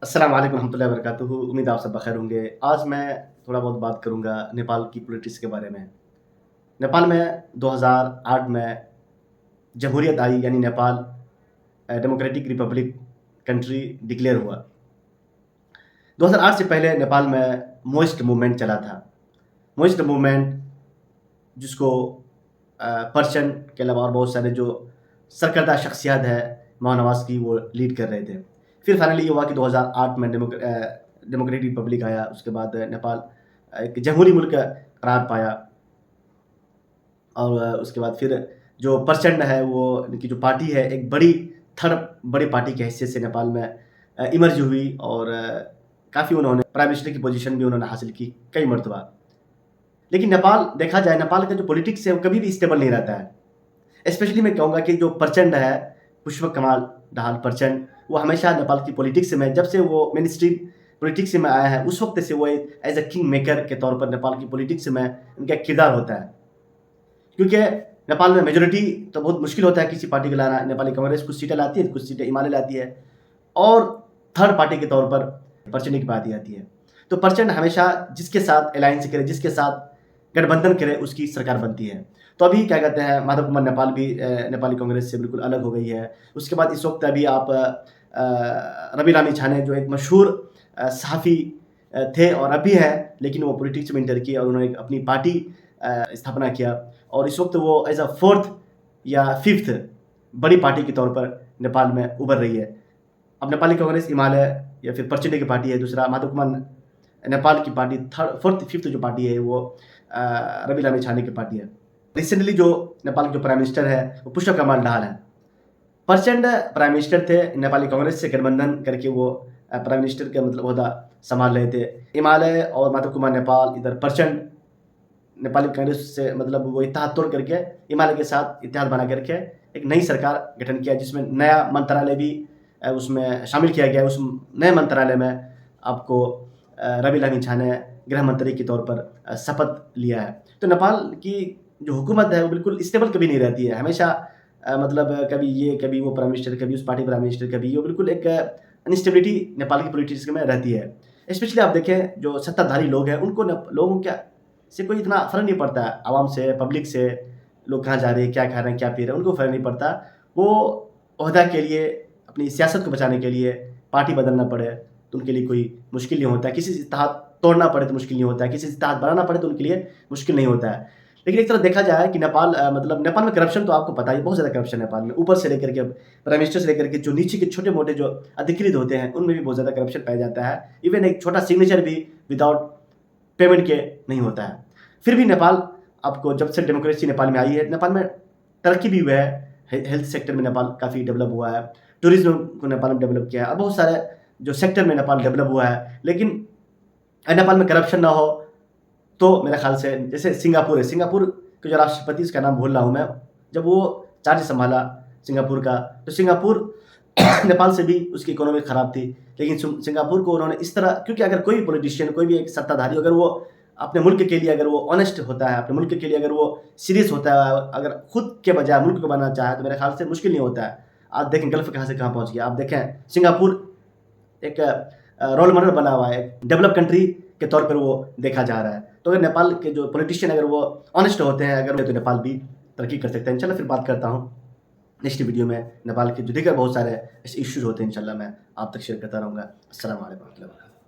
अस्सलाम वालेकुम रहमतुल्लाहि व बरकातुहू। उम्मीद आप सब बखैर होंगे। आज मैं थोड़ा बहुत बात करूँगा नेपाल की पॉलिटिक्स के बारे में। नेपाल में 2008 में जमहूरियत आई, यानी Nepal democratic Republic country declare हुआ। 2008 से पहले नेपाल में मोइस्ट मूवमेंट चला था। मोइस्ट मूवमेंट जिसको पर्सन के अलावा और बहुत सारे जो सरकर्दा शख्सियत है माओ नवाज़ की, वो लीड कर रहे थे। फिर फाइनली ये हुआ कि 2008 में डेमोक्रेटिक रिपब्लिक आया। उसके बाद नेपाल एक जमहूरी मुल्क करार पाया। और उसके बाद फिर जो प्रचंड है, वो इनकी जो पार्टी है, एक थर्ड बड़ी पार्टी की हैसियत से नेपाल में इमर्ज हुई। और काफ़ी उन्होंने प्राइम मिनिस्टर की पोजीशन भी उन्होंने हासिल की कई मरतबा। लेकिन नेपाल देखा जाए, नेपाल का जो पॉलिटिक्स है वो कभी भी स्टेबल नहीं रहता है। स्पेशली मैं कहूँगा कि जो प्रचंड है, पुष्पक कमाल दाहाल प्रचंड, वो हमेशा नेपाल की पॉलिटिक्स में, जब से वो मेन स्ट्रीम पॉलिटिक्स में आया है, उस वक्त से वो एज ए किंग मेकर के तौर पर नेपाल की पॉलिटिक्स में उनका किरदार होता है। क्योंकि नेपाल में मेजोरिटी तो बहुत मुश्किल होता है किसी पार्टी को लाना। नेपाली कांग्रेस कुछ सीटें लाती है, कुछ सीटें एमाले लाती है, और थर्ड पार्टी के तौर पर प्रचंड की बात आती है। तो प्रचंड हमेशा जिसके साथ अलायंस करे, जिसके साथ गठबंधन करे, उसकी सरकार बनती है। तो अभी क्या कहते हैं, माधव कुमार नेपाल भी नेपाली कांग्रेस से बिल्कुल अलग हो गई है। उसके बाद इस वक्त अभी आप रवि लामी-छाने, जो एक मशहूर सहाफ़ी थे और अभी हैं, लेकिन वो पॉलिटिक्स में एंटर किए और उन्होंने अपनी पार्टी स्थापना किया। और इस वक्त वो एज अ फोर्थ या फिफ्थ बड़ी पार्टी के तौर पर नेपाल में उभर रही है। अब नेपाली कांग्रेस हिमालय या फिर प्रचंड की पार्टी है, दूसरा माधव कुमार नेपाल की पार्टी, थर्ड फोर्थ फिफ्थ जो पार्टी है वो रवि लामी-छाने की पार्टी है। रिसेंटली जो नेपाल के जो प्राइम मिनिस्टर है वो पुष्पक कमाल दाहाल है। प्रचंड प्राइम मिनिस्टर थे, नेपाली कांग्रेस से गठबंधन करके वो प्राइम मिनिस्टर का मतलब ओहदा संभाल रहे थे। हिमालय और माधव कुमार नेपाल, इधर प्रचंड नेपाली कांग्रेस से मतलब वो इत्तेहाद तोड़ करके हिमालय के साथ इत्तेहाद बना करके एक नई सरकार गठन किया, जिसमें नया मंत्रालय भी उसमें शामिल किया गया। उस नए मंत्रालय में आपको रवि लामी-छाने गृह मंत्री के तौर पर शपथ लिया है। तो नेपाल की जो हुकूमत है वो बिल्कुल स्टेबल कभी नहीं रहती है। हमेशा मतलब कभी ये, कभी वो प्राइम मिनिस्टर, कभी उस पार्टी प्राइम मिनिस्टर, कभी ये, बिल्कुल एक अनस्टेबिलिटी नेपाल की पॉलिटिक्स में रहती है। स्पेशली आप देखें, जो सत्ताधारी लोग हैं, उनको लोगों क्या से कोई इतना फ़र्क नहीं पड़ता है। आवाम से, पब्लिक से, लोग कहाँ जा रहे हैं, क्या खा रहे हैं, क्या पी रहे हैं, उनको फ़र्क नहीं पड़ता। वो ओहदा के लिए, अपनी सियासत को बचाने के लिए पार्टी बदलना पड़े तो उनके लिए कोई मुश्किल नहीं होता है। किसी से इत्तेहाद तोड़ना पड़े तो मुश्किल नहीं होता है, किसी से इत्तेहाद बनाना पड़े तो उनके लिए मुश्किल नहीं होता है। लेकिन एक तरह देखा जाए कि नेपाल मतलब नेपाल में करप्शन तो आपको पता ही, बहुत ज़्यादा करप्शन है नेपाल में। ऊपर से लेकर के प्राइम मिनिस्टर से लेकर के जो नीचे के छोटे-मोटे जो अधिकृत होते हैं, उनमें भी बहुत ज़्यादा करप्शन पाया जाता है। इवन एक छोटा सिग्नेचर भी विदाउट पेमेंट के नहीं होता है। फिर भी नेपाल, आपको जब से डेमोक्रेसी नेपाल में आई है, नेपाल में तरक्की भी हुआ है। हेल्थ सेक्टर में नेपाल काफ़ी डेवलप हुआ है, टूरिज़्म को नेपाल ने डेवलप किया है, और बहुत सारे जो सेक्टर में नेपाल डेवलप हुआ है। लेकिन नेपाल में करप्शन ना हो तो मेरे ख़्याल से, जैसे सिंगापुर है, सिंगापुर के जो राष्ट्रपति, उसका नाम भूल रहा हूँ मैं, जब वो चार्ज संभाला सिंगापुर का, तो सिंगापुर नेपाल से भी उसकी इकोनॉमी ख़राब थी। लेकिन सिंगापुर को उन्होंने इस तरह, क्योंकि अगर कोई पॉलिटिशियन, कोई भी एक सत्ताधारी, अगर वो अपने मुल्क के लिए, अगर वो ऑनेस्ट होता है, अपने मुल्क के लिए अगर वो सीरियस होता है, अगर खुद के बजाय मुल्क को बनाना चाहे, तो मेरे ख्याल से मुश्किल नहीं होता है। आप देखें गल्फ़ कहाँ से कहाँ पहुँच गया। आप देखें सिंगापुर एक रोल मॉडल बना हुआ है, एक डेवलप कंट्री के तौर पर वो देखा जा रहा है। तो अगर नेपाल के जो पॉलिटिशियन, अगर वो ऑनेस्ट होते हैं, अगर तो नेपाल भी तरक्की कर सकता है। इंशाल्लाह फिर बात करता हूँ नेक्स्ट वीडियो में। नेपाल के जो दीगर बहुत सारे ऐसे इश्यूज़ होते हैं, इंशाल्लाह मैं आप तक शेयर करता रहूँगा। अस्सलाम वालेकुम।